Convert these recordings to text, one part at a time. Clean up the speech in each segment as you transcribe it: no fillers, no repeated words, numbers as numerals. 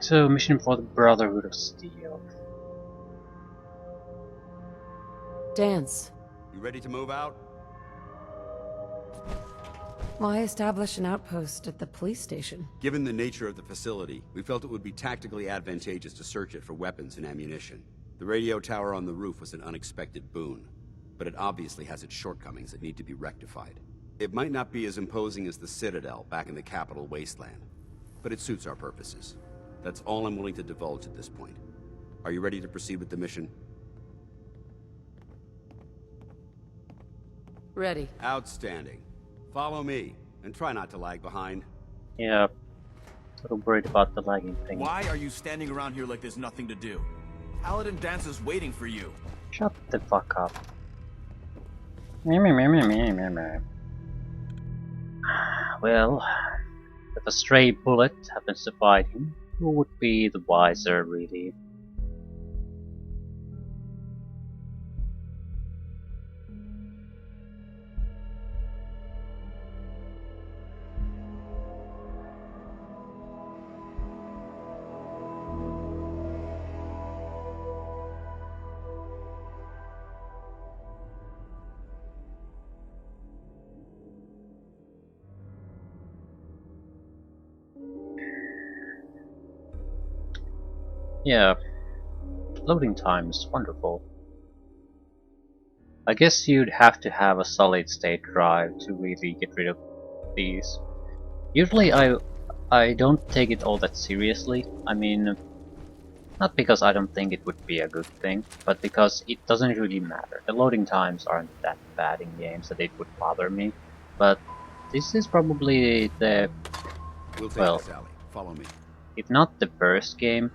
So, mission for the Brotherhood of Steel. Dance. You ready to move out? Why establish an outpost at the police station? Given the nature of the facility, we felt it would be tactically advantageous to search it for weapons and ammunition. The radio tower on the roof was an unexpected boon, but it obviously has its shortcomings that need to be rectified. It might not be as imposing as the Citadel back in the capital wasteland, but it suits our purposes. That's all I'm willing to divulge at this point. Are you ready to proceed with the mission? Ready. Outstanding. Follow me, and try not to lag behind. Yeah, a little worried about the lagging thing. Why are you standing around here like there's nothing to do? Paladin Dance is waiting for you. Shut the fuck up. Meh, meh, meh, meh, meh, meh, meh. Well, if a stray bullet happens to fight him, who would be the wiser, really? Yeah, loading time is wonderful. I guess you'd have to have a solid state drive to really get rid of these. Usually I don't take it all that seriously. I mean, not because I don't think it would be a good thing, but because it doesn't really matter. The loading times aren't that bad in games that it would bother me. But this is probably the, We'll take well, this alley. Follow me. if not the worst game,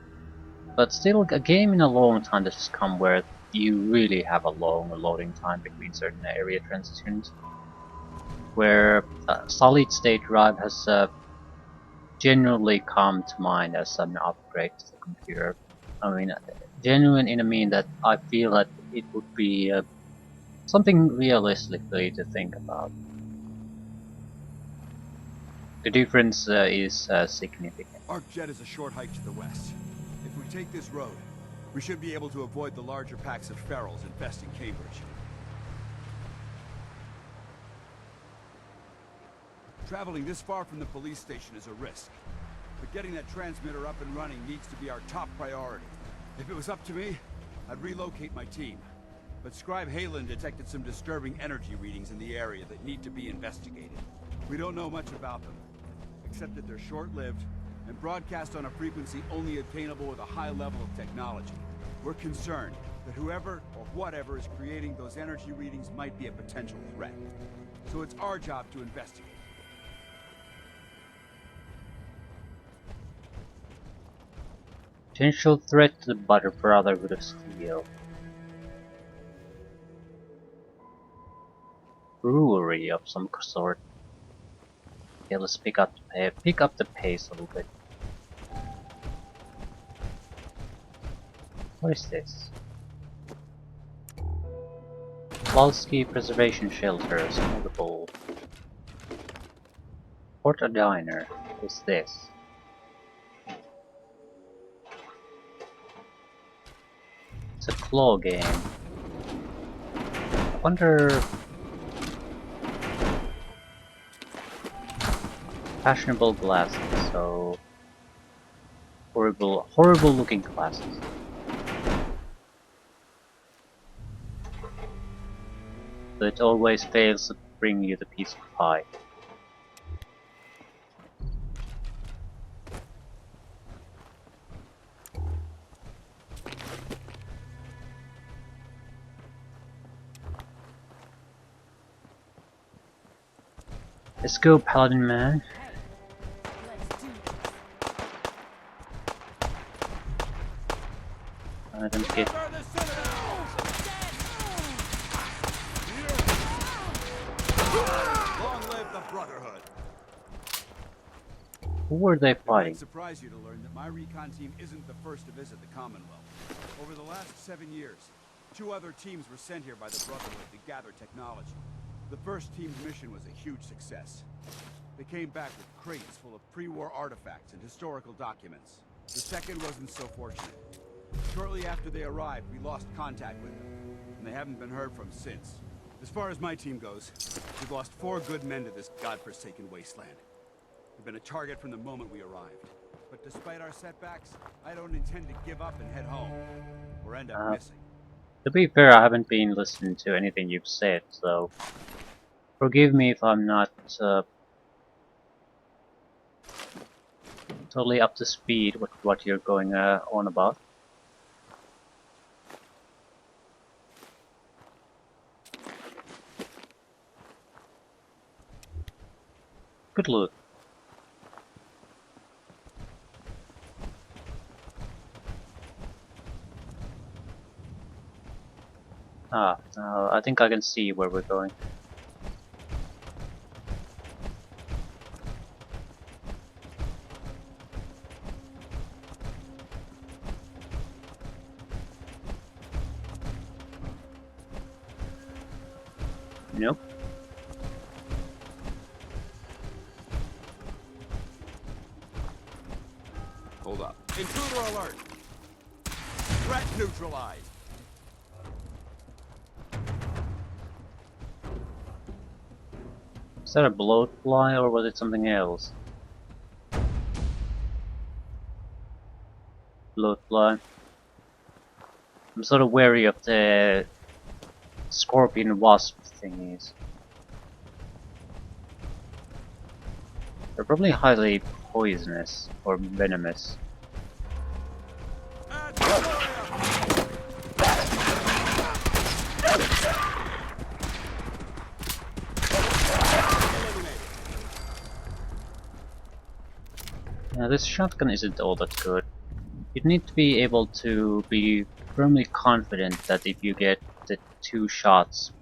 but still a game in a long time that has come where you really have a long loading time between certain area transitions. Where a solid state drive has genuinely come to mind as an upgrade to the computer. I mean, genuine in a mean that I feel that it would be something realistically to think about. The difference is significant. Arcjet is a short hike to the west. If we take this road, we should be able to avoid the larger packs of ferals infesting Cambridge. Traveling this far from the police station is a risk, but getting that transmitter up and running needs to be our top priority. If it was up to me, I'd relocate my team. But Scribe Halen detected some disturbing energy readings in the area that need to be investigated. We don't know much about them, except that they're short-lived and broadcast on a frequency only obtainable with a high level of technology. We're concerned that whoever or whatever is creating those energy readings might be a potential threat. So it's our job to investigate. Potential threat to the Brotherhood of Steel. Brewery of some sort. Okay, let's pick up the pace a little bit. What is this? Valsky Preservation Shelters, multiple. Porta Diner. What is this? It's a claw game. I wonder. Fashionable glasses, so horrible looking glasses. So it always fails to bring you the piece of pie. Let's go, Paladin man. I don't get. Long live the Brotherhood! Who were they It fighting? might surprise you to learn that my recon team isn't the first to visit the Commonwealth. Over the last 7 years, 2 other teams were sent here by the Brotherhood to gather technology. The first team's mission was a huge success. They came back with crates full of pre-war artifacts and historical documents. The second wasn't so fortunate. Shortly after they arrived, we lost contact with them, and they haven't been heard from since. As far as my team goes, we've lost 4 good men to this godforsaken wasteland. We've been a target from the moment we arrived. But despite our setbacks, I don't intend to give up and head home, or end up missing. To be fair, I haven't been listening to anything you've said, so forgive me if I'm not totally up to speed with what you're going on about. Good loot. I think I can see where we're going. Nope. Hold up. Intruder alert! Threat neutralized! Is that a bloatfly or was it something else? Bloatfly. I'm sort of wary of the scorpion wasp thingies. They're probably highly poisonous or venomous. Now this shotgun isn't all that good. You'd need to be able to be firmly confident that if you get the 2 shots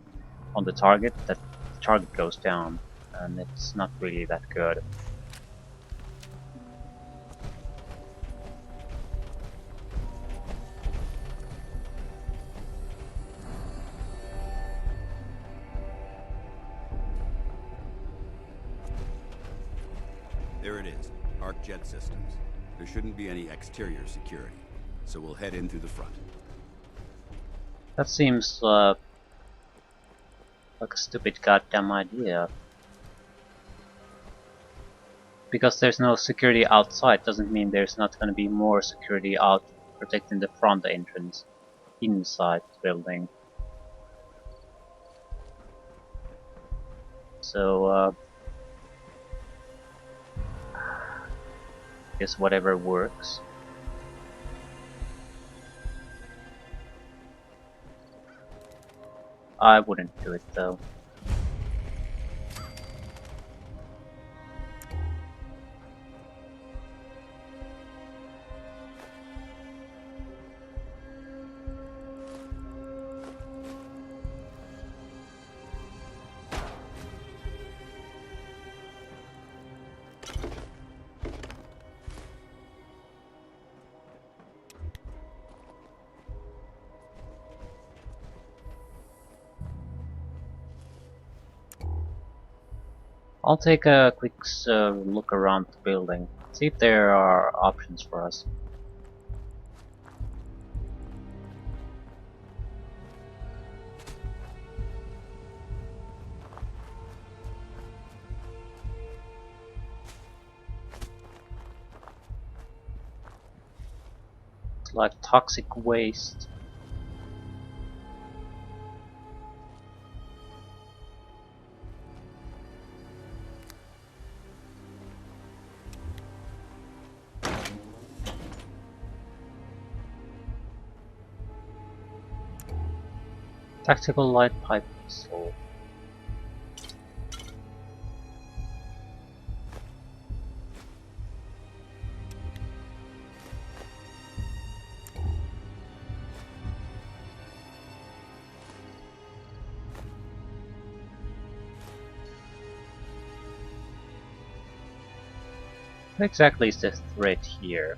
on the target, that the target goes down, and it's not really that good. There it is. Arc jet systems. There shouldn't be any exterior security, so we'll head in through the front. That seems like a stupid goddamn idea. Because there's no security outside doesn't mean there's not going to be more security out protecting the front entrance inside the building. So guess whatever works. I wouldn't do it though. I'll take a quick look around the building, see if there are options for us. It's like toxic waste. Tactical light pipe pistol. What exactly is the threat here?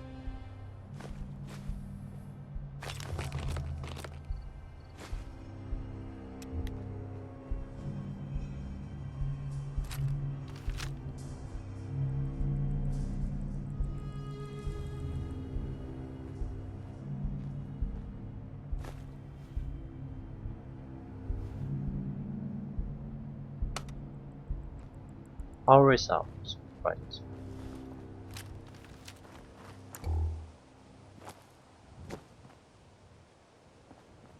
Power is out. Right.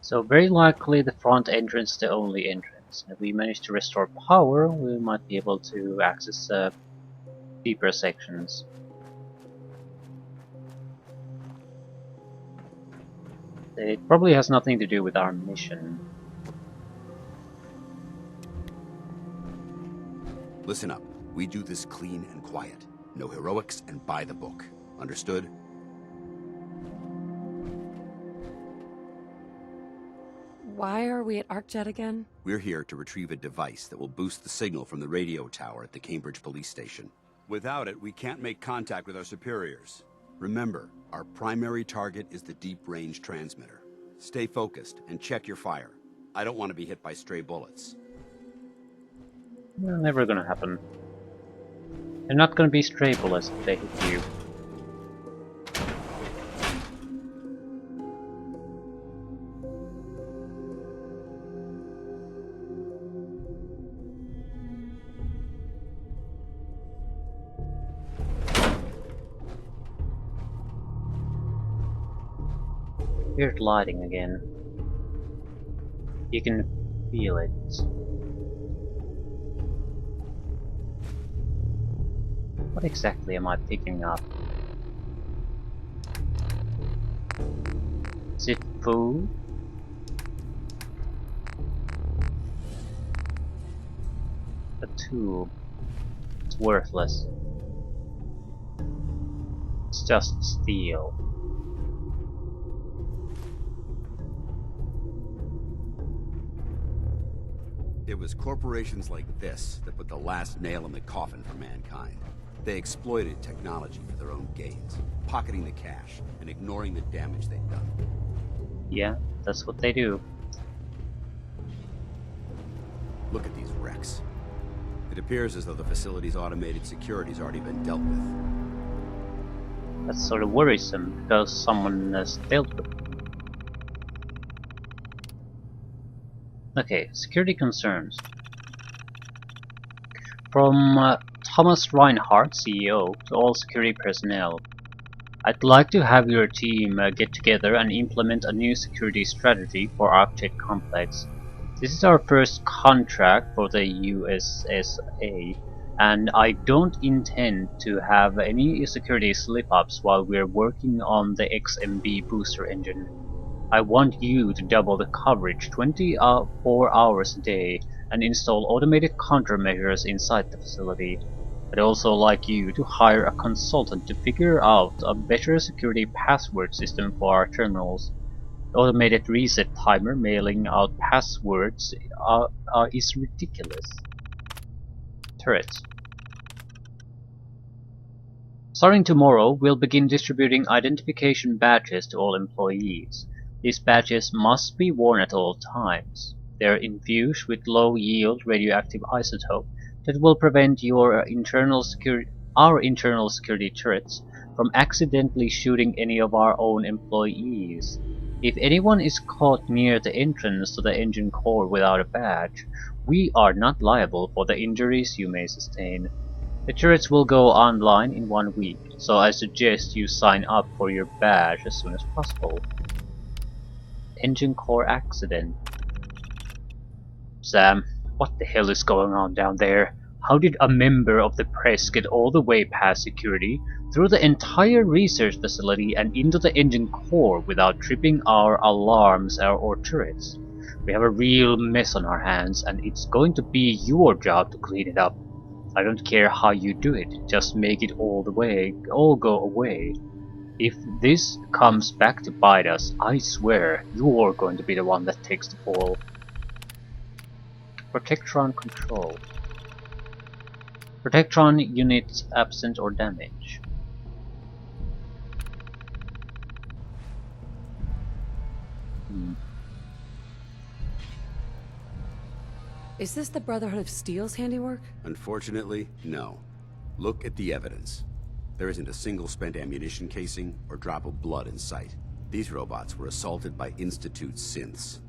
So very likely the front entrance is the only entrance. If we manage to restore power, we might be able to access deeper sections. It probably has nothing to do with our mission. Listen up. We do this clean and quiet. No heroics and by the book. Understood? Why are we at ArcJet again? We're here to retrieve a device that will boost the signal from the radio tower at the Cambridge police station. Without it, we can't make contact with our superiors. Remember, our primary target is the deep-range transmitter. Stay focused and check your fire. I don't want to be hit by stray bullets. Never gonna happen. They're not gonna be stray bullets if they hit you. Weird lighting again. You can feel it. What exactly am I picking up? Is it food? A tool. It's worthless. It's just steel. It was corporations like this that put the last nail in the coffin for mankind. They exploited technology for their own gains, pocketing the cash and ignoring the damage they'd done. Yeah, that's what they do. Look at these wrecks. It appears as though the facility's automated security's already been dealt with. That's sort of worrisome because someone has dealt with it. Okay, security concerns. From Thomas Reinhardt, CEO, to all security personnel. I'd like to have your team get together and implement a new security strategy for ArcJet Complex. This is our first contract for the USSA, and I don't intend to have any security slip-ups while we're working on the XMB booster engine. I want you to double the coverage 24 hours a day and install automated countermeasures inside the facility. I'd also like you to hire a consultant to figure out a better security password system for our terminals. The automated reset timer mailing out passwords is ridiculous. Turrets. Starting tomorrow, we'll begin distributing identification badges to all employees. These badges must be worn at all times. They're infused with low-yield radioactive isotope that will prevent our internal security turrets from accidentally shooting any of our own employees. If anyone is caught near the entrance to the engine core without a badge, we are not liable for the injuries you may sustain. The turrets will go online in 1 week, so I suggest you sign up for your badge as soon as possible. Engine core accident. Sam, what the hell is going on down there? How did a member of the press get all the way past security, through the entire research facility and into the engine core without tripping our alarms or turrets? We have a real mess on our hands, and it's going to be your job to clean it up. I don't care how you do it, just make it all go away. If this comes back to bite us, I swear you're going to be the one that takes the fall. Protectron control. Protectron units absent or damaged. Is this the Brotherhood of Steel's handiwork? Unfortunately, no. Look at the evidence. There isn't a single spent ammunition casing or drop of blood in sight. These robots were assaulted by Institute synths.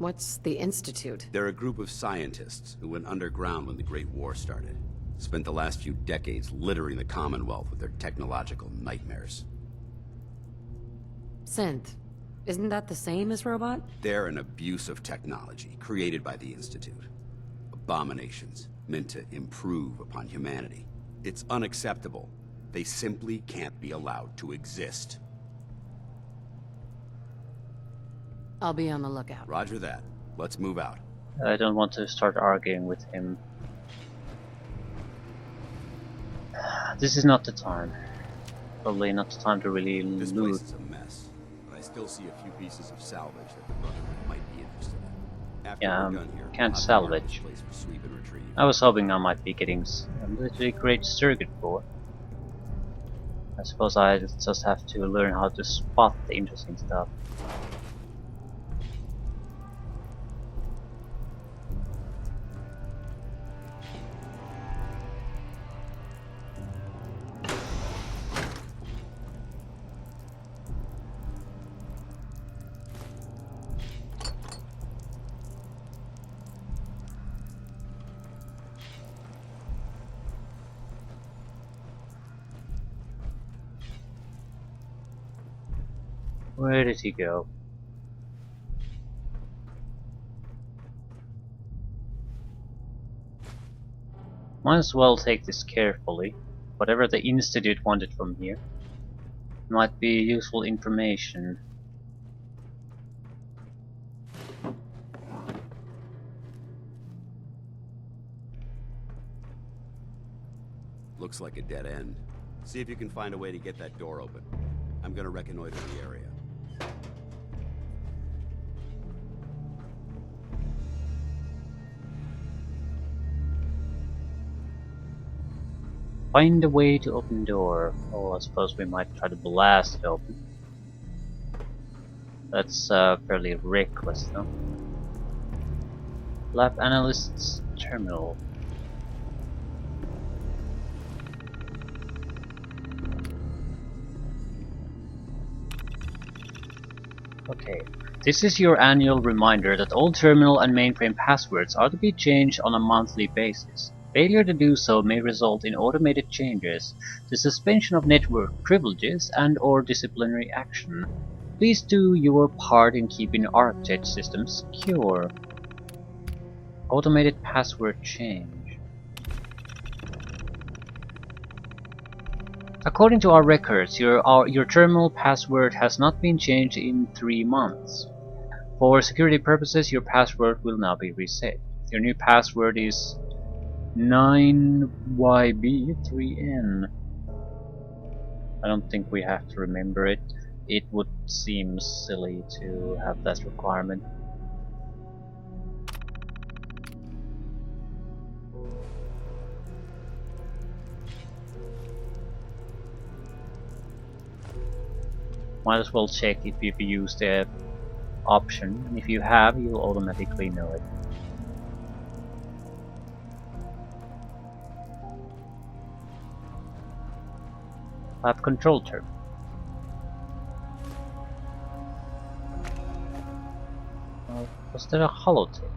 What's the Institute? They're a group of scientists who went underground when the Great War started. Spent the last few decades littering the Commonwealth with their technological nightmares. Synth. Isn't that the same as robot? They're an abuse of technology created by the Institute. Abominations meant to improve upon humanity. It's unacceptable. They simply can't be allowed to exist. I'll be on the lookout. Roger that. Let's move out. I don't want to start arguing with him. This is not the time. Probably not the time to really This loot. place is a mess, but I still see a few pieces of salvage that the Brotherhood might be interested in. After Yeah, we're done here, can't I'll have to mark salvage. this place for sweep and retrieve. I was hoping I might be getting a literally great circuit board. I suppose I just have to learn how to spot the interesting stuff. Where did he go? Might as well take this carefully. Whatever the Institute wanted from here might be useful information. Looks like a dead end. See if you can find a way to get that door open. I'm gonna reconnoiter the area. Find a way to open door. Oh, I suppose we might try to blast it open. That's fairly reckless though. Lab analyst's terminal. Okay, this is your annual reminder that all terminal and mainframe passwords are to be changed on a monthly basis. Failure to do so may result in automated changes, the suspension of network privileges, and/or disciplinary action. Please do your part in keeping architect systems secure. Automated password change. According to our records, your terminal password has not been changed in 3 months. For security purposes, your password will now be reset. Your new password is 9YB3N. I don't think we have to remember it. It would seem silly to have that requirement. Might as well check if you've used the option, and if you have, you'll automatically know it. Lab control term. Was there a holotape?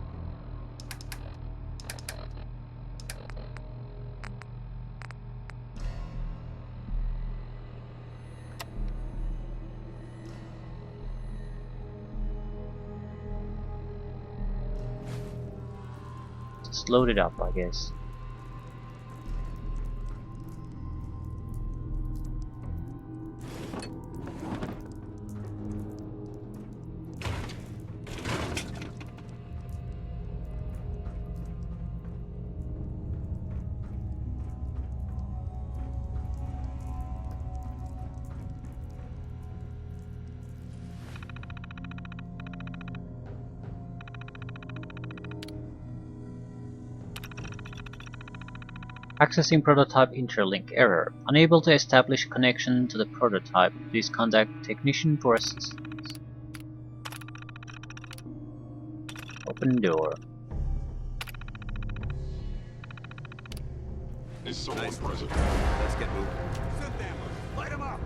Just load it up, I guess. Accessing prototype interlink error. Unable to establish connection to the prototype. Please contact technician for assistance. Open door. Is someone Nice. present? Let's get moving. Send them. Light them up.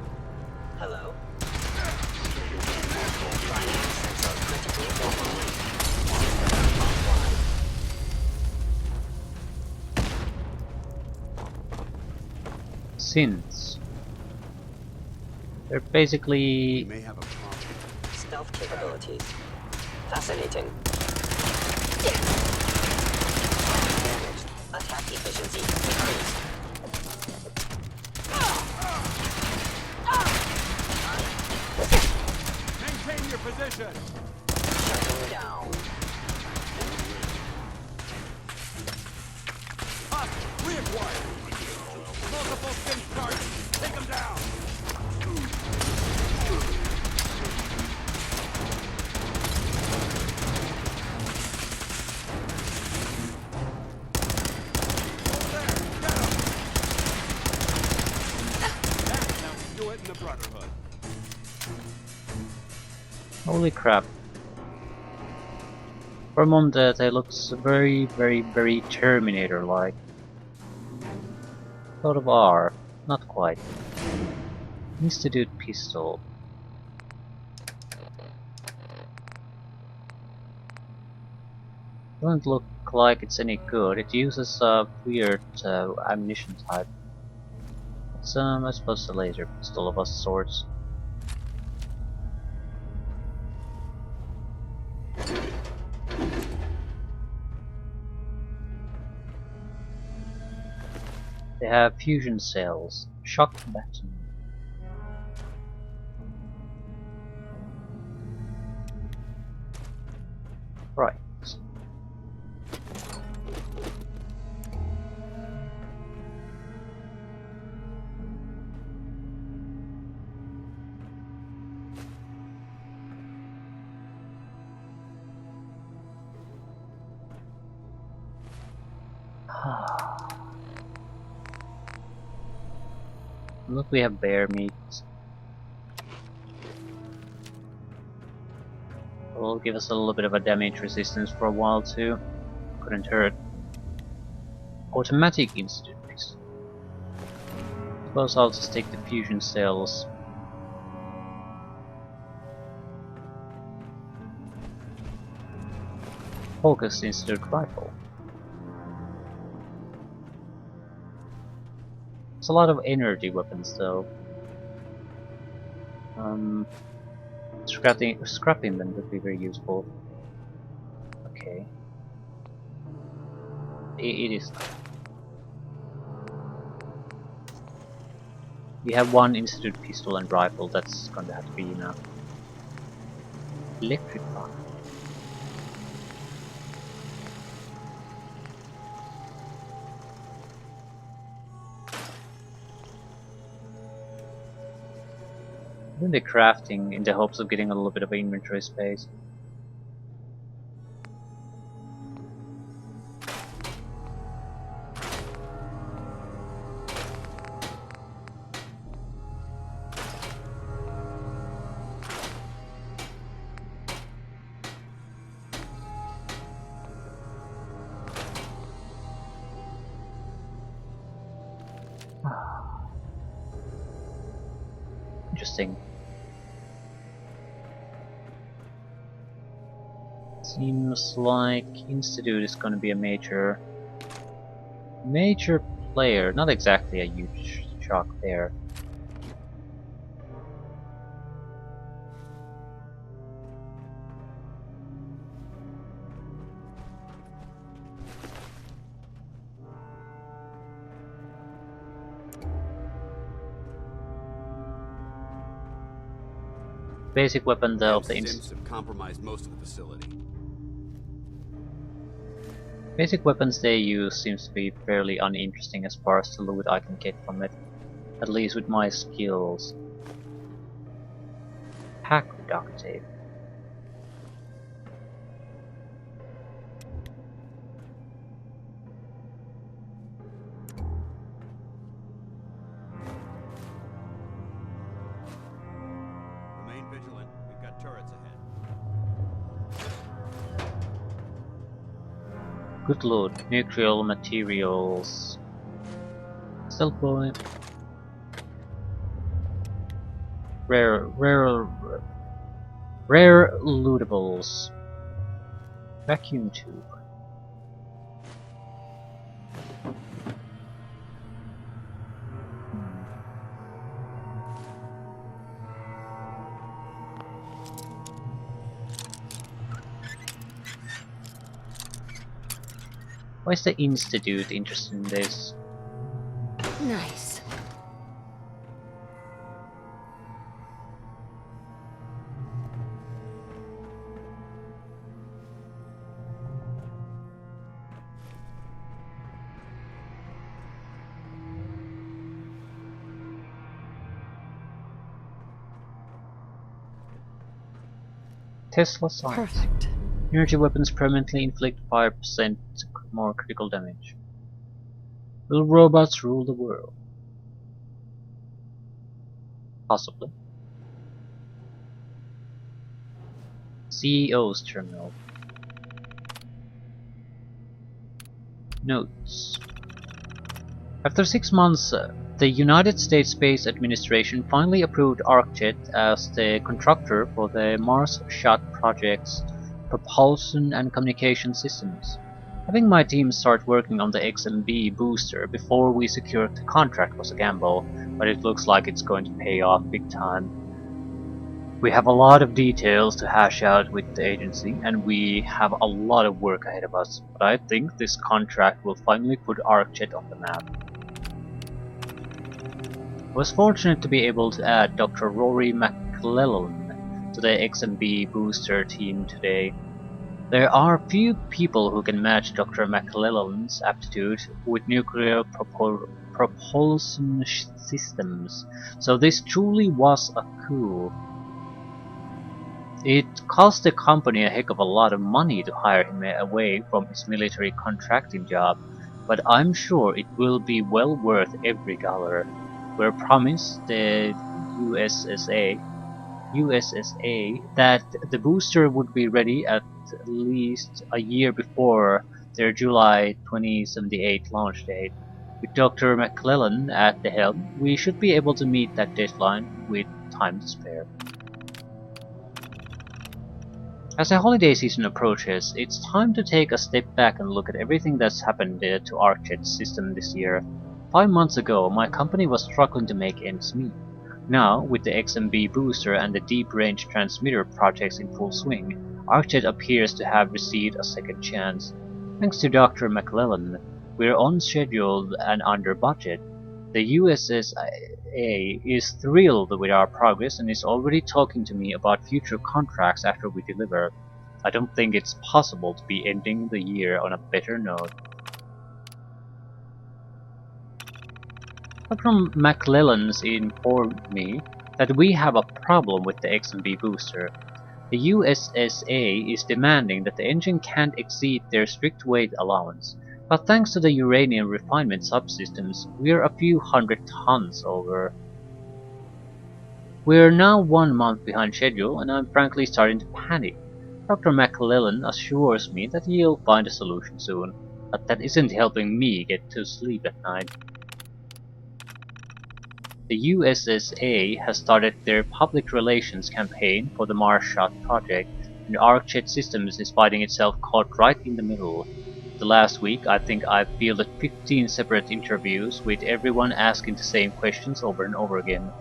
Hello? Stable vehicle finance sensor critically overloaded. synths. They're We basically... may have a problem. Stealth capabilities. Fascinating. Damaged. Attack efficiency decreased. Maintain your position! Shutting down. Hostage reacquired! Multiple synth targets! Take them down! Over there! Get 'em! That's how we do it in the Brotherhood. Holy crap. For a moment that looks very Terminator-like. Sort of are. Not quite. Institute pistol. Doesn't look like it's any good. It uses a weird ammunition type. It's I suppose a laser pistol of a sort. They have fusion cells, shock baton. Right. Look, we have bear meat. Will give us a little bit of a damage resistance for a while too. Couldn't hurt. Automatic institute pistol. Suppose I'll just take the fusion cells. Focused institute rifle. It's a lot of energy weapons though. Scrapping them would be very useful. Okay. It is. We have one institute pistol and rifle, that's gonna have to be enough. Electric bar. Then the crafting in the hopes of getting a little bit of inventory space. Interesting. Seems like Institute is going to be a major player. Not exactly a huge shock there. Basic weapon though of the Synths have compromised most of the facility. basic weapons they use seems to be fairly uninteresting as far as the loot I can get from it. At least with my skills. Pack duct tape. Remain vigilant. We've got turrets ahead. Good loot. Nuclear materials. Still going. Rare lootables. Vacuum tube. Why is the Institute interested in this? Nice. Tesla science. Perfect. Energy weapons permanently inflict 5% more critical damage. Will robots rule the world? Possibly. CEO's terminal. Notes. After 6 months, the United States Space Administration finally approved ArcJet as the contractor for the Mars Shot project's propulsion and communication systems. Having my team start working on the XMB booster before we secured the contract was a gamble, but it looks like it's going to pay off big time. We have a lot of details to hash out with the agency, and we have a lot of work ahead of us, but I think this contract will finally put ArcJet on the map. I was fortunate to be able to add Dr. Rory McClellan to the XMB booster team today. There are few people who can match Dr. McClellan's aptitude with nuclear propulsion systems, so this truly was a coup. It cost the company a heck of a lot of money to hire him away from his military contracting job, but I'm sure it will be well worth every dollar. We're promised the USSA that the booster would be ready at least a year before their July 2078 launch date. With Dr. McClellan at the helm, we should be able to meet that deadline with time to spare. As the holiday season approaches, it's time to take a step back and look at everything that's happened to ArcJet's system this year. 5 months ago, my company was struggling to make ends meet. Now, with the XMB booster and the deep-range transmitter projects in full swing, ArcJet appears to have received a second chance. Thanks to Dr. McClellan, we're on schedule and under budget. The USSA is thrilled with our progress and is already talking to me about future contracts after we deliver. I don't think it's possible to be ending the year on a better note. Dr. McClellan's informed me that we have a problem with the XMB booster. The USSA is demanding that the engine can't exceed their strict weight allowance, but thanks to the uranium refinement subsystems, we're a few hundred tons over. We're now 1 month behind schedule, and I'm frankly starting to panic. Dr. McClellan assures me that he'll find a solution soon, but that isn't helping me get to sleep at night. The USSA has started their public relations campaign for the Mars Shot project, and ArcJet Systems is finding itself caught right in the middle. The last week, I think I've fielded 15 separate interviews with everyone asking the same questions over and over again.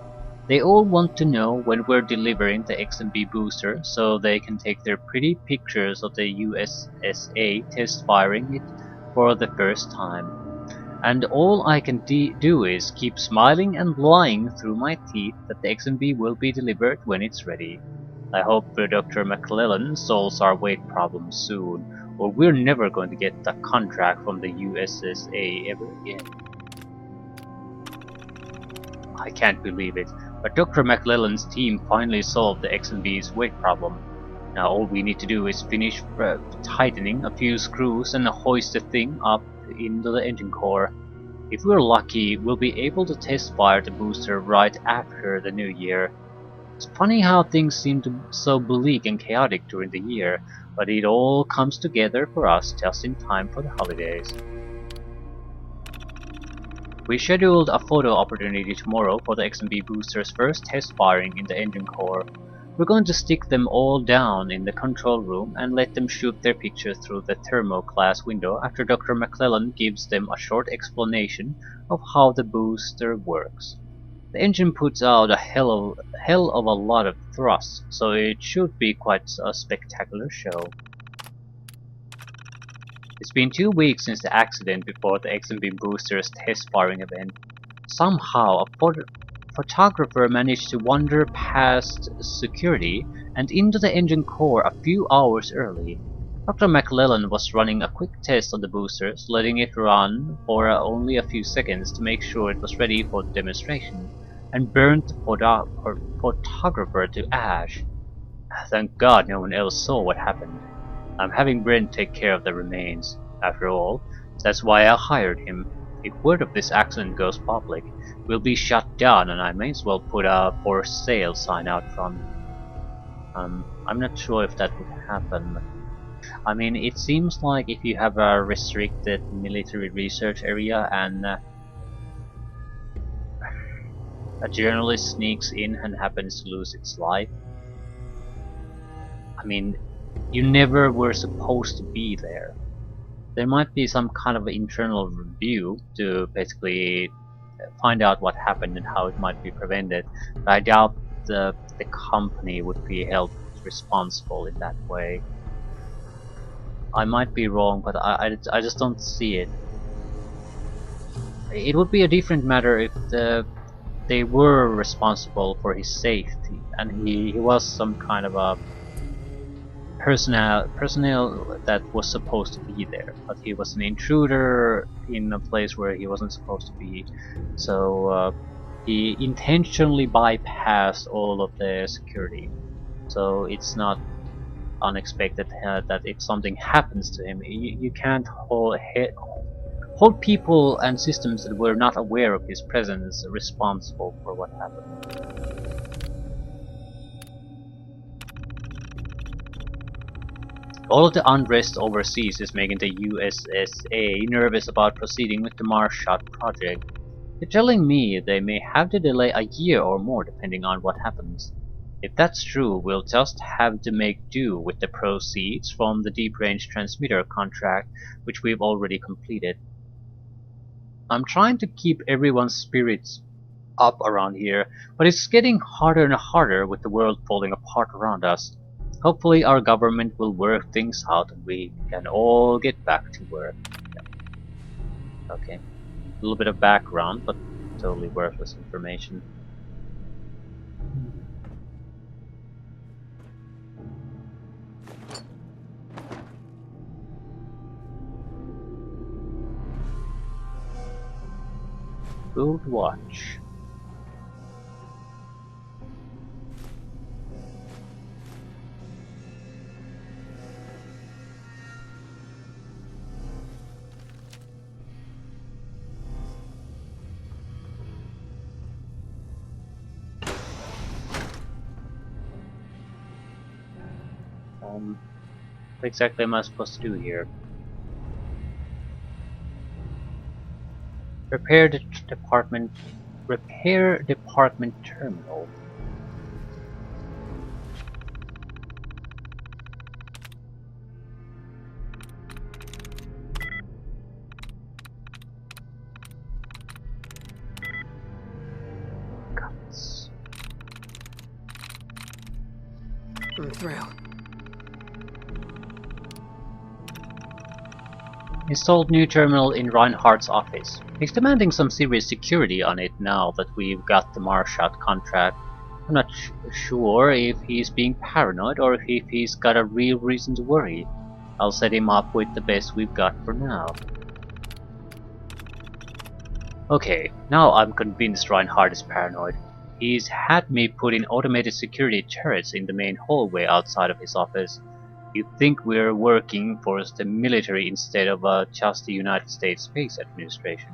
They all want to know when we're delivering the XMB booster so they can take their pretty pictures of the USSA test firing it for the first time. And all I can do is keep smiling and lying through my teeth that the XMB will be delivered when it's ready. I hope Dr. McClellan solves our weight problem soon, or we're never going to get the contract from the USSA ever again. I can't believe it, but Dr. McClellan's team finally solved the XMB's weight problem. Now all we need to do is finish tightening a few screws and hoist the thing up into the engine core. If we're lucky, we'll be able to test fire the booster right after the new year. It's funny how things seem so bleak and chaotic during the year, but it all comes together for us just in time for the holidays. We scheduled a photo opportunity tomorrow for the XMB booster's first test firing in the engine core. We're going to stick them all down in the control room and let them shoot their pictures through the thermoglass window after Dr. McClellan gives them a short explanation of how the booster works. The engine puts out a hell of a lot of thrust, so it should be quite a spectacular show. It's been 2 weeks since the accident before the XMB Booster's test firing event. Somehow, a photographer managed to wander past security and into the engine core a few hours early. Dr. McClellan was running a quick test on the boosters, letting it run for only a few seconds to make sure it was ready for the demonstration, and burnt the photographer to ash. Thank God no one else saw what happened. I'm having Brent take care of the remains. After all, that's why I hired him. If word of this accident goes public, we'll be shut down and I may as well put a for sale sign out front. I'm not sure if that would happen. I mean, it seems like if you have a restricted military research area and a journalist sneaks in and happens to lose its life, I mean, you never were supposed to be there. There might be some kind of internal review to basically find out what happened and how it might be prevented, but I doubt the company would be held responsible in that way. I might be wrong, but I just don't see it. It would be a different matter if they were responsible for his safety and he was some kind of a personnel that was supposed to be there, but he was an intruder in a place where he wasn't supposed to be. So he intentionally bypassed all of the security. So it's not unexpected that if something happens to him, you can't hold people and systems that were not aware of his presence responsible for what happened. All of the unrest overseas is making the USSA nervous about proceeding with the Mars Shot project. They're telling me they may have to delay a year or more depending on what happens. If that's true, we'll just have to make do with the proceeds from the deep range transmitter contract which we've already completed. I'm trying to keep everyone's spirits up around here, but it's getting harder and harder with the world falling apart around us. Hopefully our government will work things out and we can all get back to work. Okay, a little bit of background, but totally worthless information. Gold watch. What exactly am I supposed to do here? Repair department terminal. Guts. I'm through. Installed new terminal in Reinhardt's office. He's demanding some serious security on it now that we've got the Marshot contract. I'm not sure if he's being paranoid or if he's got a real reason to worry. I'll set him up with the best we've got for now. Okay, now I'm convinced Reinhardt is paranoid. He's had me put in automated security turrets in the main hallway outside of his office. You'd think we're working for the military instead of just the United States Space Administration.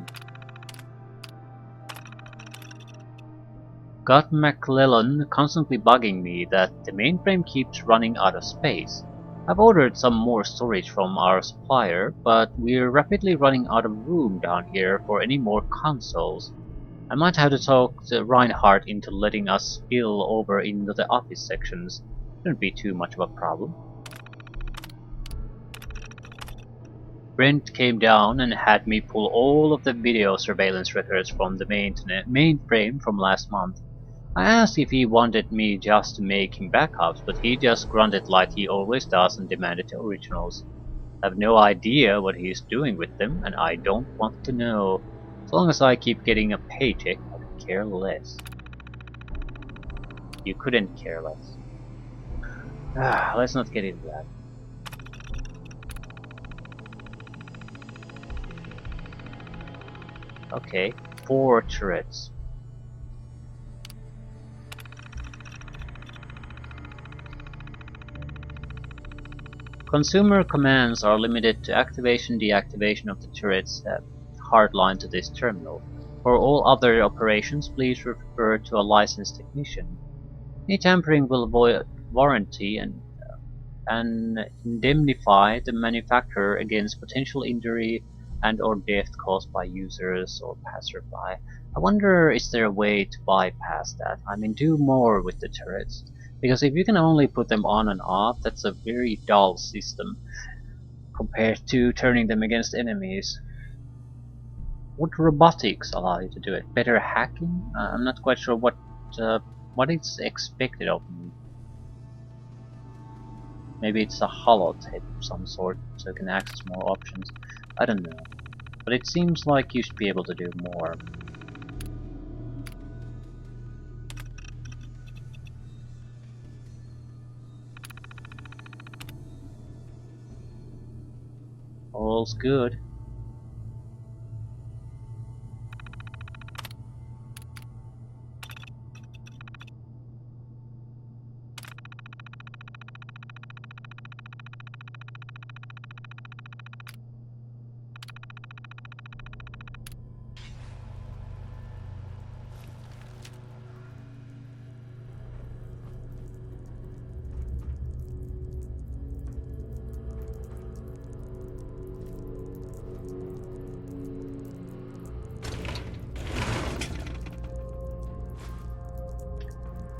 Got McClellan constantly bugging me that the mainframe keeps running out of space. I've ordered some more storage from our supplier, but we're rapidly running out of room down here for any more consoles. I might have to talk to Reinhardt into letting us spill over into the office sections. Shouldn't be too much of a problem. Brent came down and had me pull all of the video surveillance records from the mainframe from last month. I asked if he wanted me just to make him backups, but he just grunted like he always does and demanded the originals. I have no idea what he's doing with them, and I don't want to know. As long as I keep getting a paycheck, I could care less. You couldn't care less. Let's not get into that. Okay, 4 turrets. Consumer commands are limited to activation-deactivation of the turrets hardline to this terminal. For all other operations, please refer to a licensed technician. Any tampering will void warranty and indemnify the manufacturer against potential injury and/or death caused by users or passerby. I wonder, is there a way to bypass that? I mean, do more with the turrets. Because if you can only put them on and off, that's a very dull system compared to turning them against enemies. Would robotics allow you to do it? Better hacking? I'm not quite sure what is expected of me. Maybe it's a holotape of some sort, so you can access more options. I don't know. But it seems like you should be able to do more. All's good.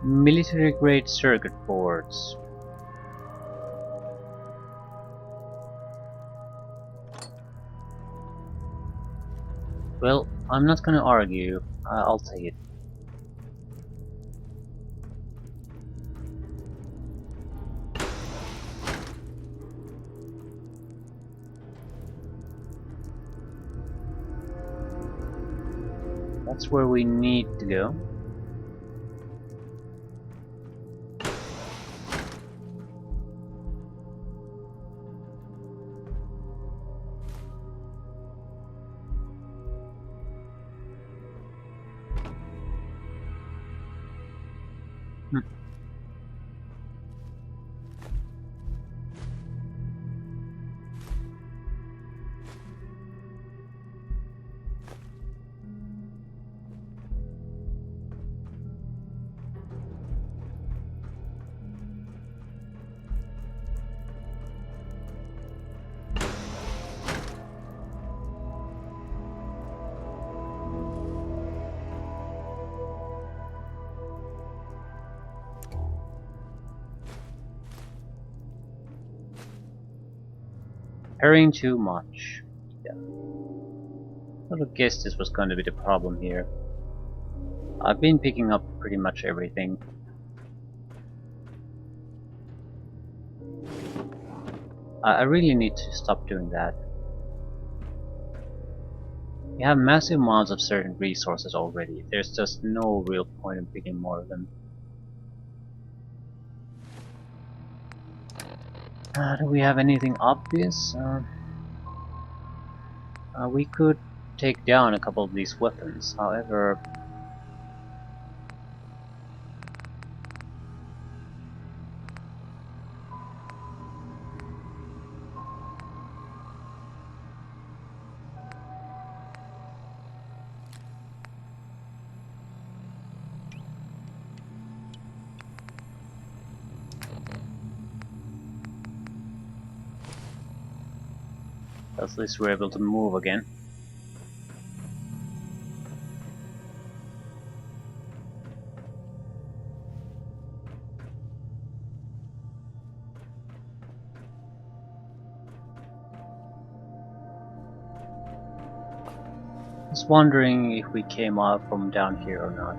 Military-grade circuit boards. Well, I'm not gonna argue. I'll take it. That's where we need to go. Hurrying too much. Yeah. I would have guessed this was going to be the problem here. I've been picking up pretty much everything. I really need to stop doing that. You have massive amounts of certain resources already. There's just no real point in picking more of them. Do we have anything obvious? We could take down a couple of these weapons, however... At least we're able to move again. I was wondering if we came out from down here or not.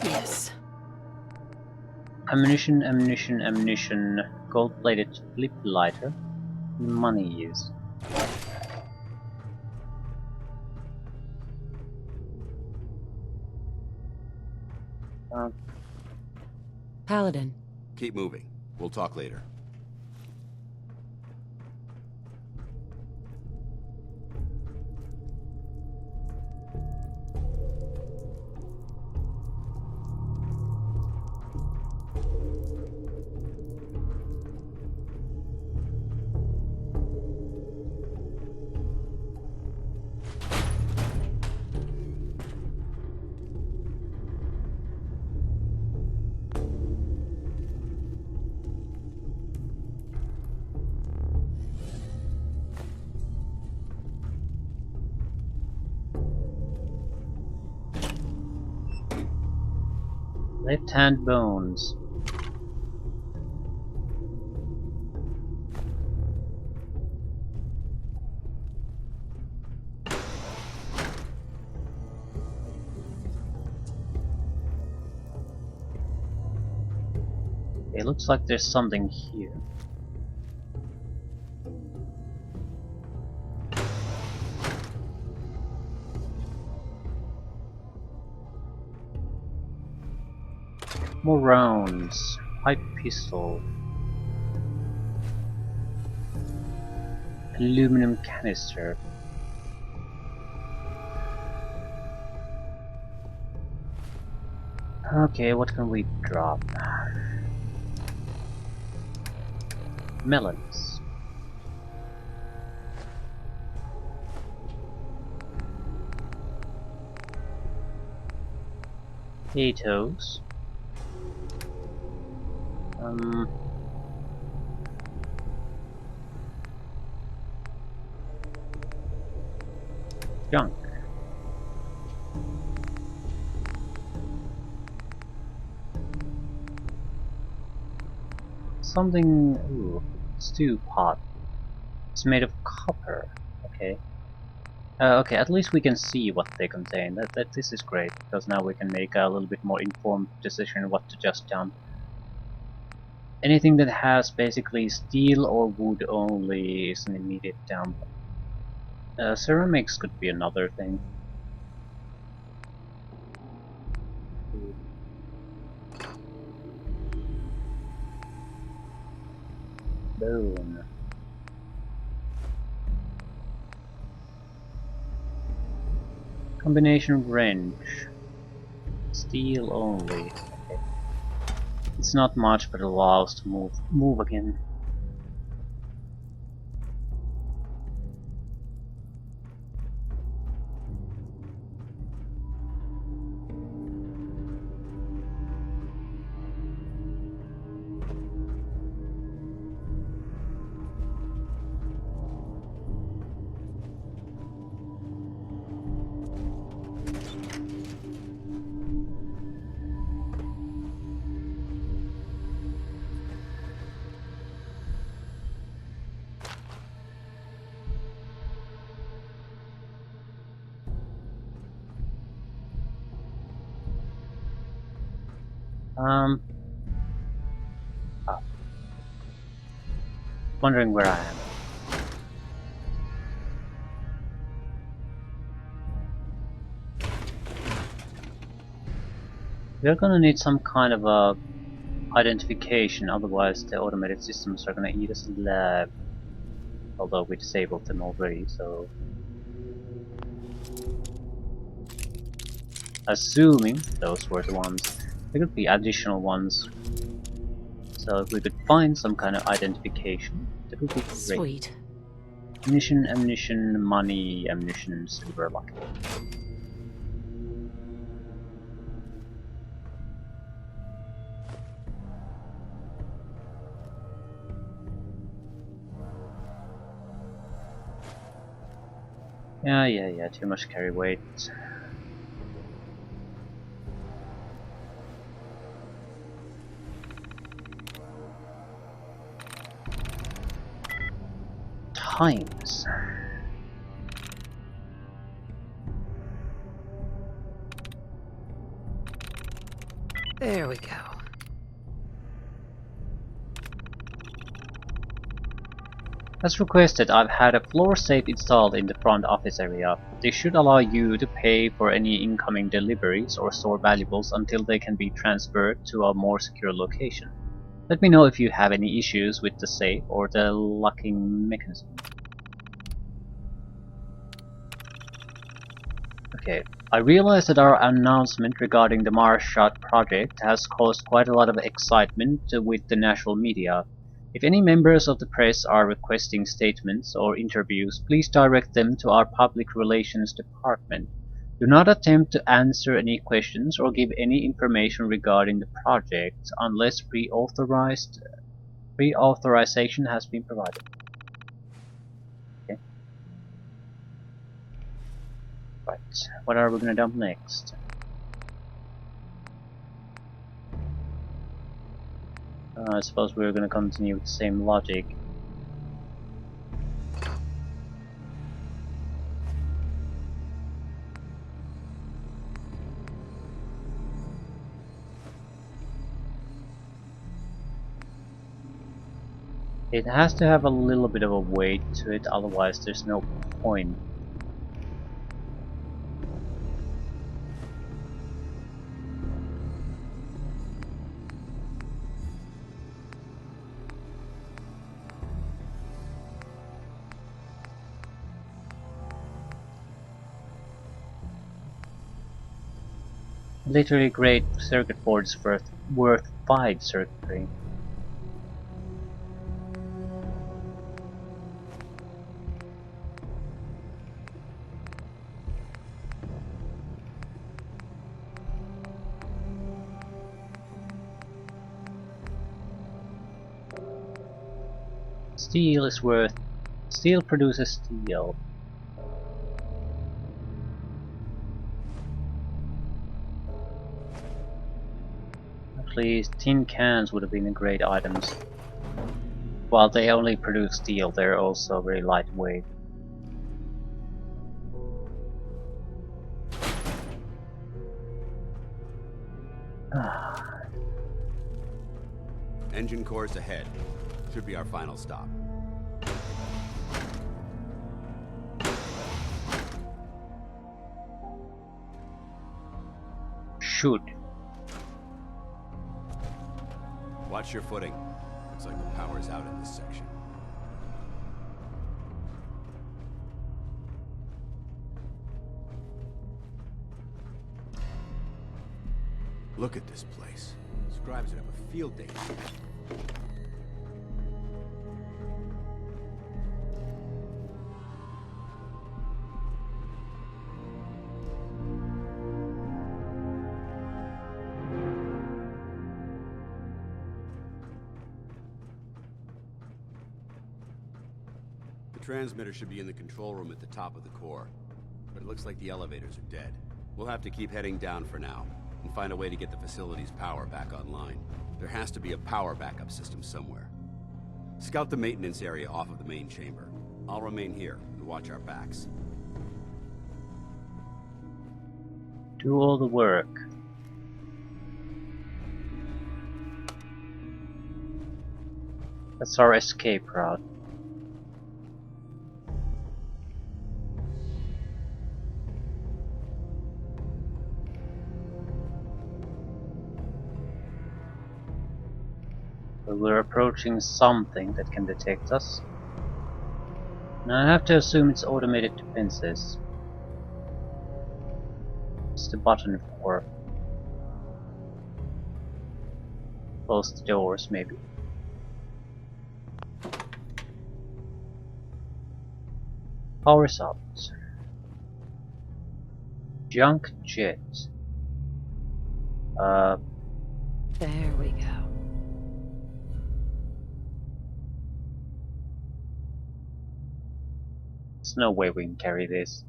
Yes. Ammunition, ammunition, ammunition. Gold-plated flip lighter. Money use. Paladin. Keep moving. We'll talk later. Left hand bones. It looks like there's something here. More rounds. Pipe pistol. Aluminum canister. Okay, what can we drop? Melons. Potatoes. Junk. Something. Ooh, stew pot. It's made of copper. Okay. Okay, at least we can see what they contain. This is great, because now we can make a little bit more informed decision what to just dump. Anything that has basically steel or wood only is an immediate dump. Ceramics could be another thing. Bone. Combination wrench. Steel only. Okay. It's not much, but it allows to move again. Oh. Wondering where I am. We're gonna need some kind of a identification, otherwise the automated systems are gonna eat us alive. Although we disabled them already, so... Assuming those were the ones. There could be additional ones. So if we could find some kind of identification, that would be great. Sweet. Ammunition, ammunition, money, ammunition, silver bucket. Yeah, too much carry weight. Times. There we go. As requested, I've had a floor safe installed in the front office area. This should allow you to pay for any incoming deliveries or store valuables until they can be transferred to a more secure location. Let me know if you have any issues with the safe or the locking mechanism. Okay, I realize that our announcement regarding the Mars Shot project has caused quite a lot of excitement with the national media. If any members of the press are requesting statements or interviews, please direct them to our public relations department. Do not attempt to answer any questions or give any information regarding the project unless pre-authorization has been provided. Okay. Right, what are we gonna dump next? I suppose we're gonna continue with the same logic. It has to have a little bit of a weight to it, otherwise there's no point. Literally great circuit board is worth 5 circuitry. Steel produces steel. Actually, tin cans would have been great items. While they only produce steel, they're also very lightweight. Engine cores ahead. Should be our final stop. Shoot. Watch your footing. Looks like the power's out in this section. Look at this place. Scribes would have a field day. The transmitter should be in the control room at the top of the core, but it looks like the elevators are dead. We'll have to keep heading down for now, and find a way to get the facility's power back online. There has to be a power backup system somewhere. Scout the maintenance area off of the main chamber. I'll remain here and watch our backs. Do all the work. That's our escape route. But we're approaching something that can detect us. And I have to assume it's automated defenses. It's the button for close the doors, maybe. Powers up. Junk jet. There we go. There's no way we can carry this.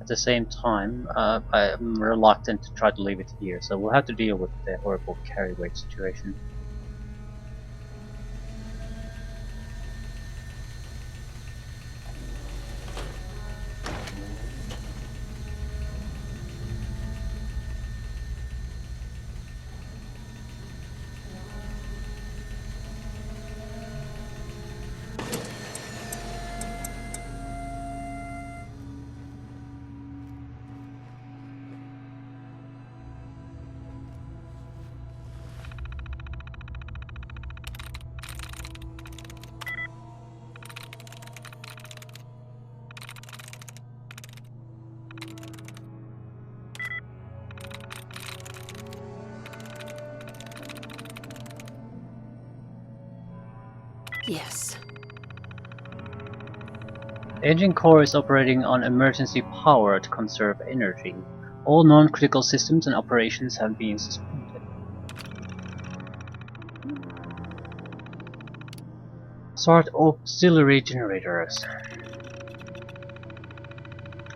At the same time, I'm reluctant to try to leave it here, so we'll have to deal with the horrible carry weight situation. Yes. The engine core is operating on emergency power to conserve energy. All non-critical systems and operations have been suspended. Start auxiliary generators.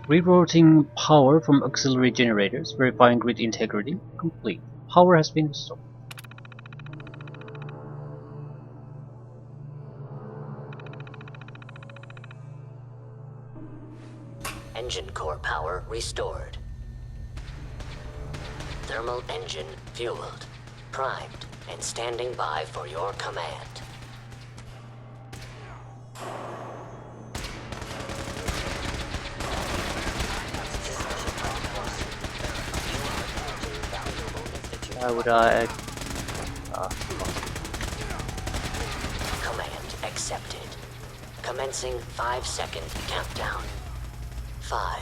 Rerouting power from auxiliary generators, verifying grid integrity, complete. Power has been restored. Engine core power restored. Thermal engine fueled, primed, and standing by for your command. Why would I? Command accepted. Commencing 5-second countdown. 5,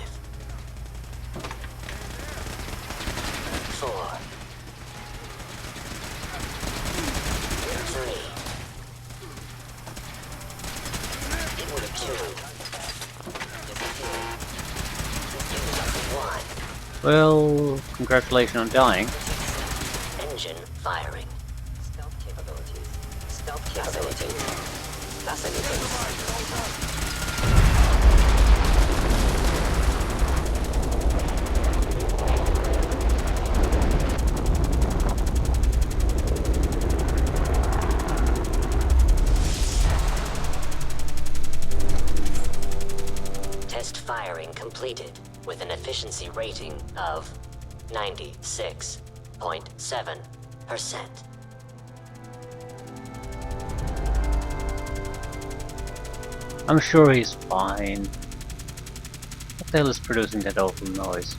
4, 3, 2, 1. Well, congratulations on dying. Engine firing. Stealth capabilities. Stealth capabilities. Fascinating. Test firing completed with an efficiency rating of 96.7%. I'm sure he's fine. What the hell is producing that awful noise?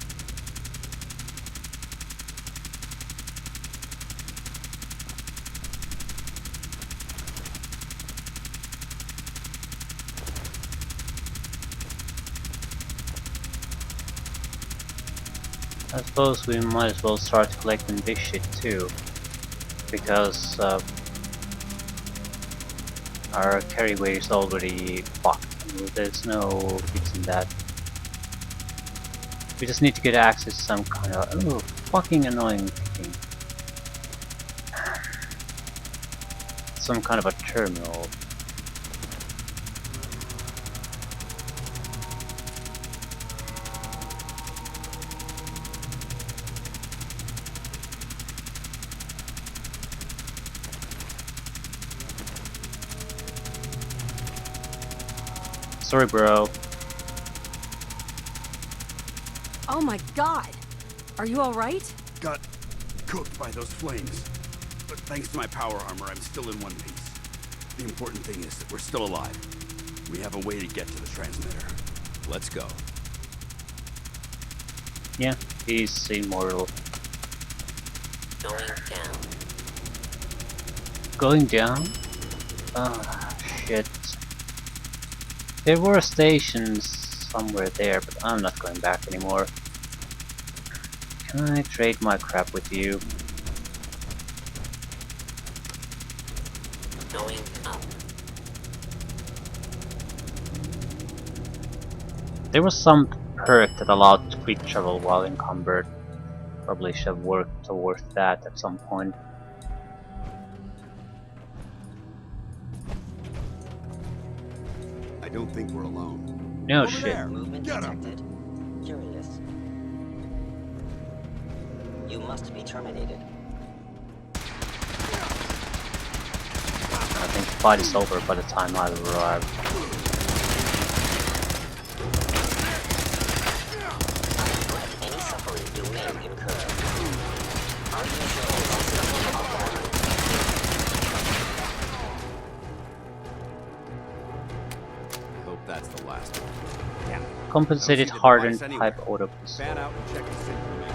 I suppose we might as well start collecting this shit too, because our carry weight is already fucked. There's no fixing that. We just need to get access to some kind of fucking annoying thing. Some kind of a terminal. Sorry, bro. Oh my god! Are you alright? Got cooked by those flames. But thanks to my power armor, I'm still in one piece. The important thing is that we're still alive. We have a way to get to the transmitter. Let's go. Yeah, he's immortal. Going down. Going down? Ah, shit. There were stations somewhere there, but I'm not going back anymore. Can I trade my crap with you? Going up. There was some perk that allowed quick travel while encumbered. Probably should have worked towards that at some point. I don't think we're alone. No Over shit. there. Movement Get 'em. detected. curious? You must be terminated. I think the fight is over by the time I arrive. I regret any suffering you may incur. Are you sure I hope that's the last one. Yeah. Compensated Don't see the hardened device type anywhere. auto pistol. Fan out and check the sync remains.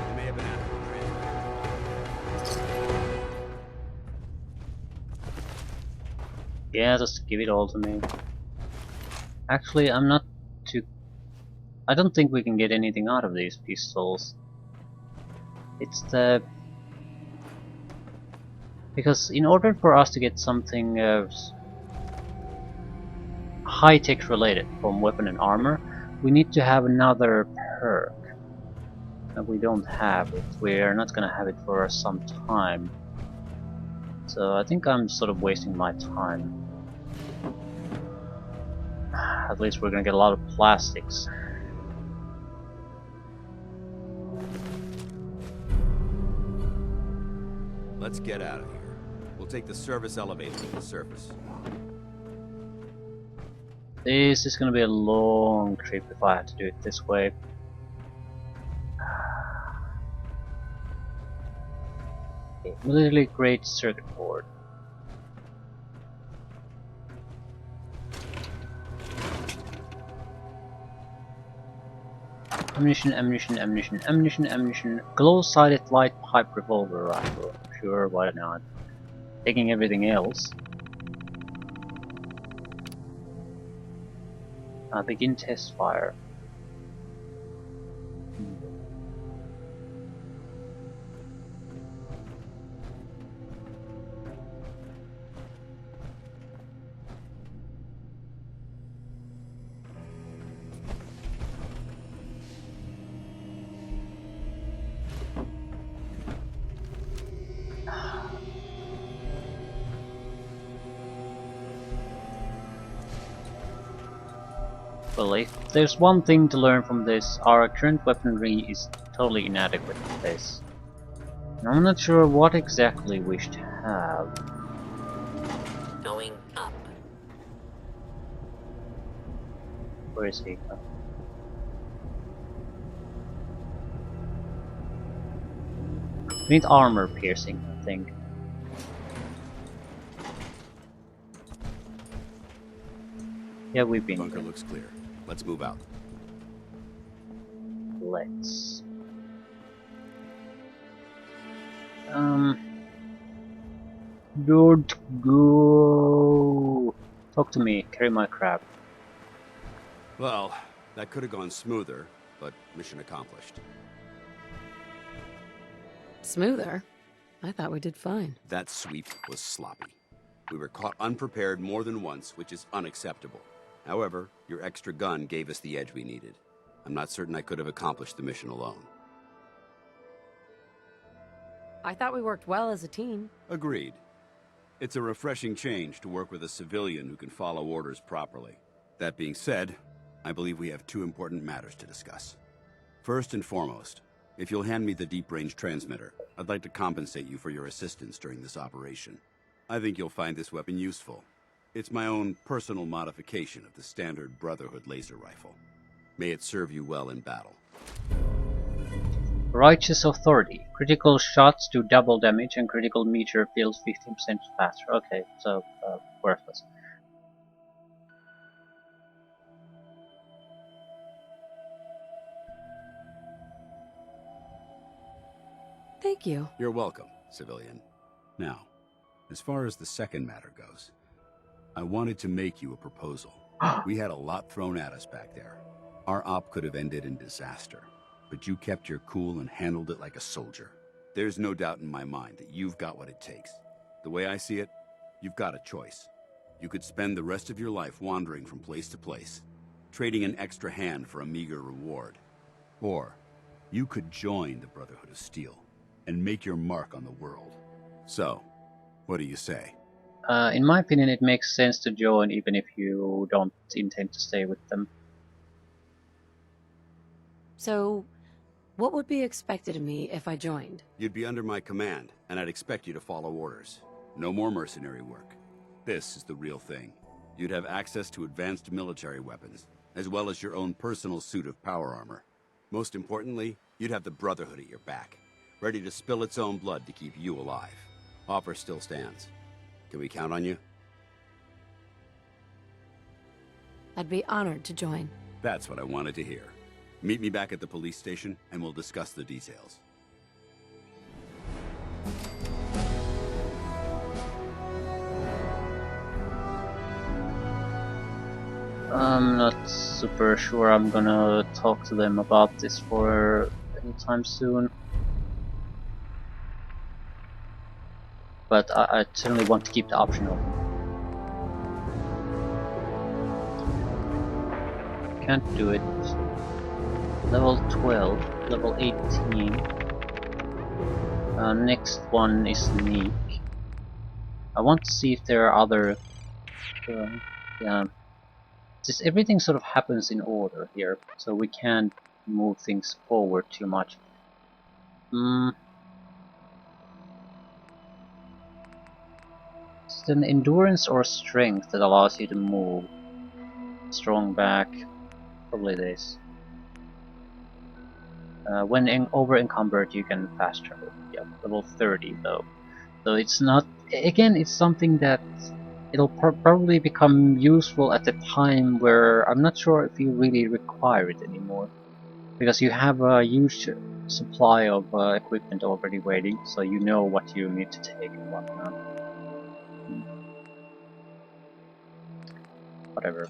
They may have been after the transmitter. Yeah, just give it all to me. Actually, I'm not too... I don't think we can get anything out of these pistols. It's the... Because in order for us to get something high-tech related from weapon and armor, we need to have another perk. And we don't have it. We're not gonna have it for some time. So I think I'm sort of wasting my time. At least we're gonna get a lot of plastics. Let's get out of here. We'll take the service elevator to the surface. This is gonna be a long trip if I have to do it this way. Okay, military grade circuit board. Ammunition, ammunition, ammunition, ammunition, ammunition. Glow-sighted light pipe revolver rifle. Sure, why not? Taking everything else. Begin test fire. Well, if there's one thing to learn from this, our current weaponry is totally inadequate for this. And I'm not sure what exactly we should have. going up? Where is he? We need armor piercing, I think. Yeah, we've been. Bunker looks clear. Let's move out. Let's. Don't go. Talk to me. Carry my crap. Well, that could have gone smoother, but mission accomplished. Smoother? I thought we did fine. That sweep was sloppy. We were caught unprepared more than once, which is unacceptable. However, your extra gun gave us the edge we needed. I'm not certain I could have accomplished the mission alone. I thought we worked well as a team. Agreed. It's a refreshing change to work with a civilian who can follow orders properly. That being said, I believe we have two important matters to discuss. First and foremost, if you'll hand me the deep-range transmitter, I'd like to compensate you for your assistance during this operation. I think you'll find this weapon useful. It's my own personal modification of the standard Brotherhood laser rifle. May it serve you well in battle. Righteous Authority. Critical shots do double damage and critical meter feels 15% faster. Okay, so worthless. Thank you. You're welcome, civilian. Now, as far as the second matter goes, I wanted to make you a proposal. We had a lot thrown at us back there. Our op could have ended in disaster, but you kept your cool and handled it like a soldier. There's no doubt in my mind that you've got what it takes. The way I see it, you've got a choice. You could spend the rest of your life wandering from place to place, trading an extra hand for a meager reward. Or, you could join the Brotherhood of Steel and make your mark on the world. So, what do you say? In my opinion, it makes sense to join even if you don't intend to stay with them. So, what would be expected of me if I joined? You'd be under my command, and I'd expect you to follow orders. No more mercenary work. This is the real thing. You'd have access to advanced military weapons, as well as your own personal suit of power armor. Most importantly, you'd have the Brotherhood at your back, ready to spill its own blood to keep you alive. Offer still stands. Can we count on you? I'd be honored to join. That's what I wanted to hear. Meet me back at the police station, and we'll discuss the details. I'm not super sure I'm gonna talk to them about this for any time soon. But I certainly want to keep the option open. Can't do it. Level 12, level 18. Next one is Neek. I want to see if there are other... yeah. Just everything sort of happens in order here, so we can't move things forward too much. It's an endurance or strength that allows you to move. Strong back, probably this. When over encumbered, you can fast travel. Yeah, level 30 though. So it's not. Again, it's something that it'll probably become useful at the time where I'm not sure if you really require it anymore, because you have a huge supply of equipment already waiting, so you know what you need to take and whatnot. Whatever.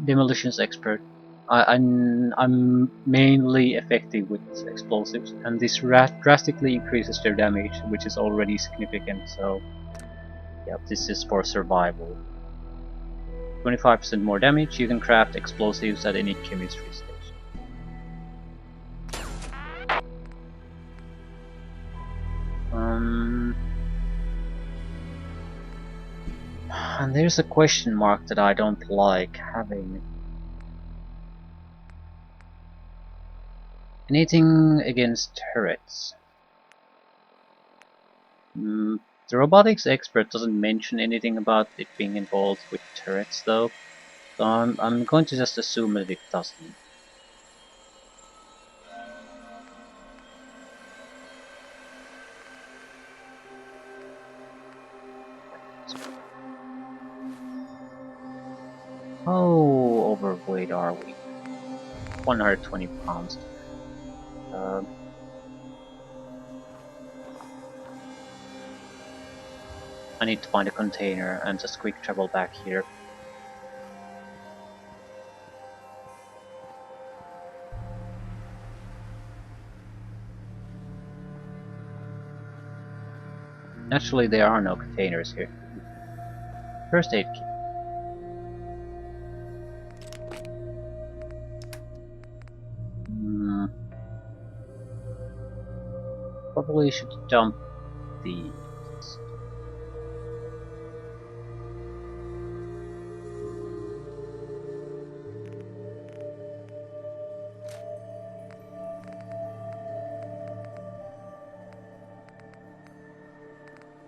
Demolitions expert. I'm mainly effective with explosives, and this drastically increases their damage, which is already significant, so yeah, this is for survival. 25% more damage, you can craft explosives at any chemistry station. And there's a question mark that I don't like having. Anything against turrets? The robotics expert doesn't mention anything about it being involved with turrets though, so I'm going to just assume that it doesn't. How overweight are we? 120 pounds. I need to find a container and just quick travel back here. Actually, there are no containers here. First aid kit. Probably should dump these.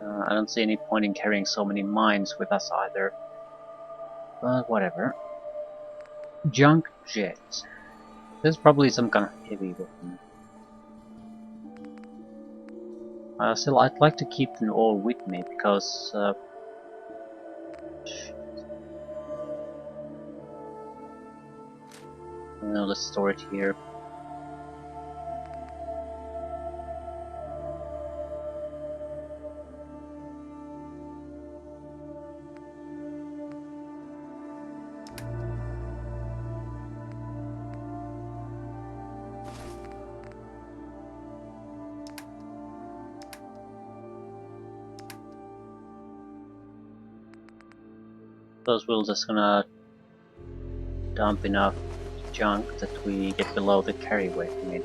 I don't see any point in carrying so many mines with us either. But whatever. Junk jet. There's probably some kind of heavy weapon. Still, I'd like to keep them all with me because... let's store it here. Those we're just gonna dump enough junk that we get below the carry weight limit.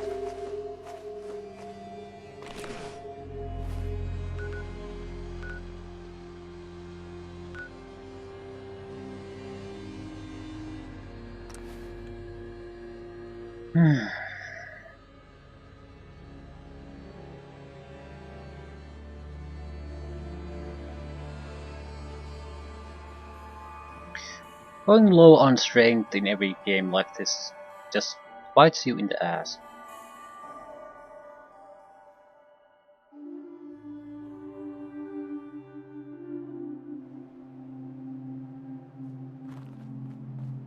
Going low on strength in every game like this just bites you in the ass.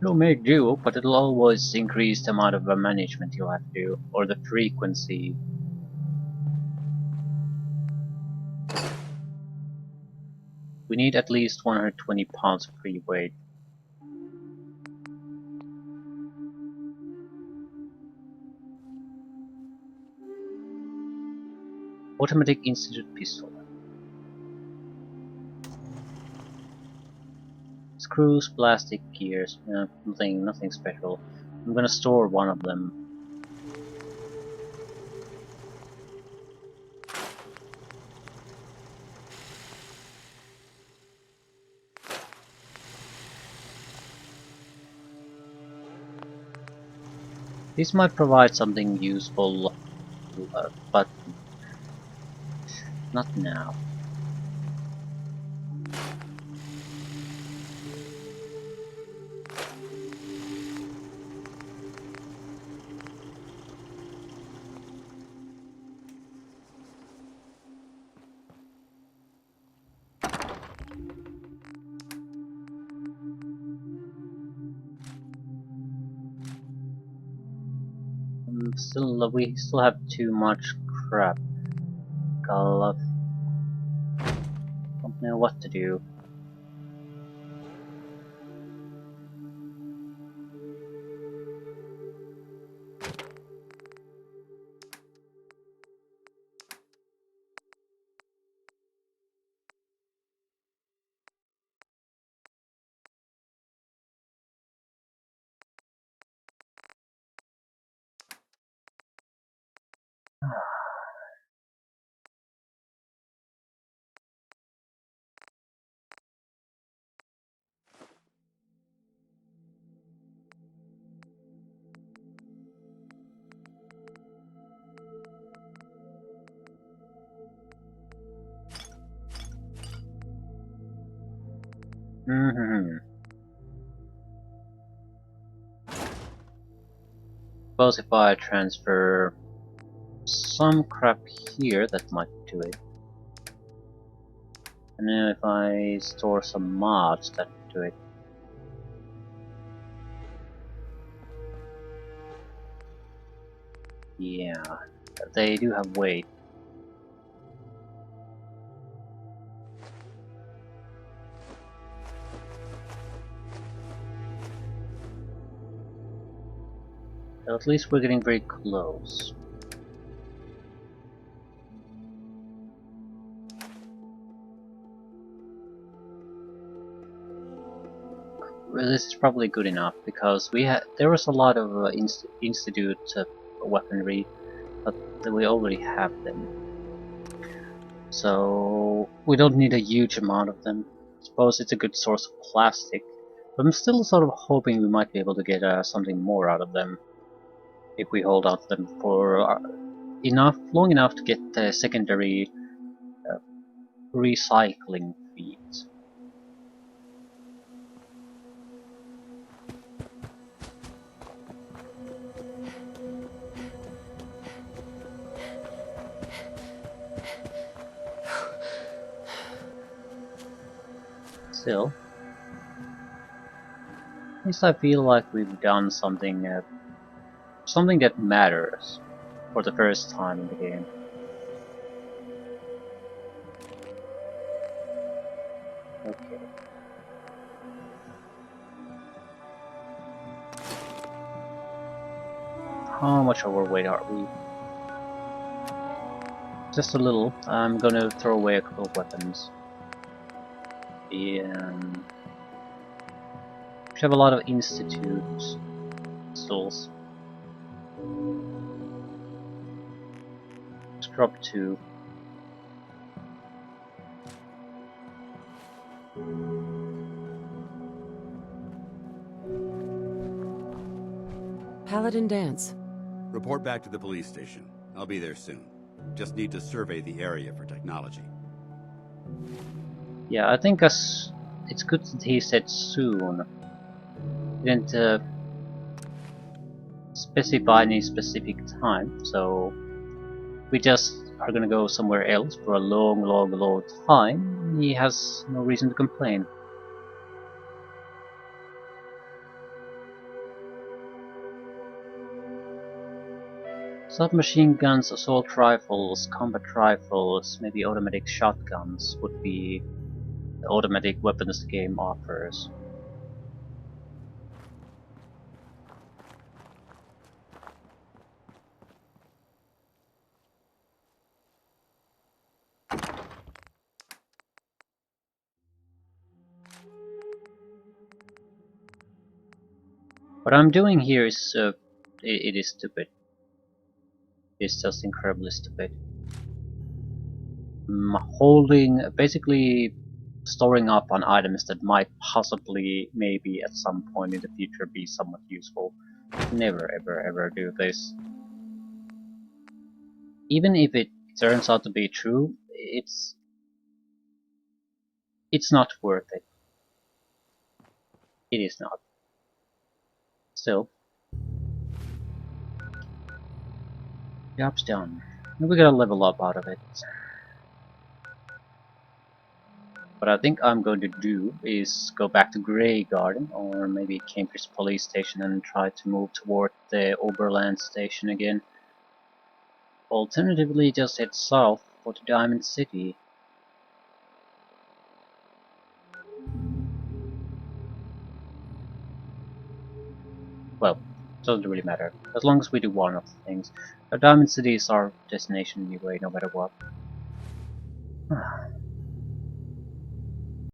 It'll make do, but it'll always increase the amount of management you'll have to do, or the frequency. We need at least 120 pounds of free weight. Automatic Institute Pistol. Screws, plastic gears, nothing special. I'm gonna store one of them. This might provide something useful, but not now. We still have too much crap. Don't know what to do. Suppose if I transfer some crap here, that might do it. And then if I store some mods, that would do it. Yeah, they do have weight. At least we're getting very close. Well, this is probably good enough because there was a lot of institute weaponry, but we already have them, so we don't need a huge amount of them. I suppose it's a good source of plastic, but I'm still sort of hoping we might be able to get something more out of them if we hold on to them for long enough to get the secondary recycling feeds. Still, at least I feel like we've done something that matters for the first time in the game. Okay. How much overweight are we? Just a little. I'm gonna throw away a couple of weapons. And we have a lot of institute pistols. Scrub 2. Paladin Dance. Report back to the police station. I'll be there soon. Just need to survey the area for technology. Yeah, I think it's good that he said soon. He didn't specify any specific time, so we just are gonna go somewhere else for a long time. He has no reason to complain. Submachine guns, assault rifles, combat rifles, maybe automatic shotguns would be the automatic weapons the game offers. What I'm doing here is it is stupid. It's just incredibly stupid. Holding, basically storing up on items that might possibly, maybe at some point in the future, be somewhat useful. Never ever do this. Even if it turns out to be true, it's not worth it. It is not. Still, job's done. We gotta level up out of it. What I think I'm going to do is go back to Grey Garden, or maybe Cambridge Police Station, and try to move toward the Oberland Station again. Alternatively, just head south for the Diamond City. Well, doesn't really matter, as long as we do one of the things. The Diamond City is our destination anyway, no matter what.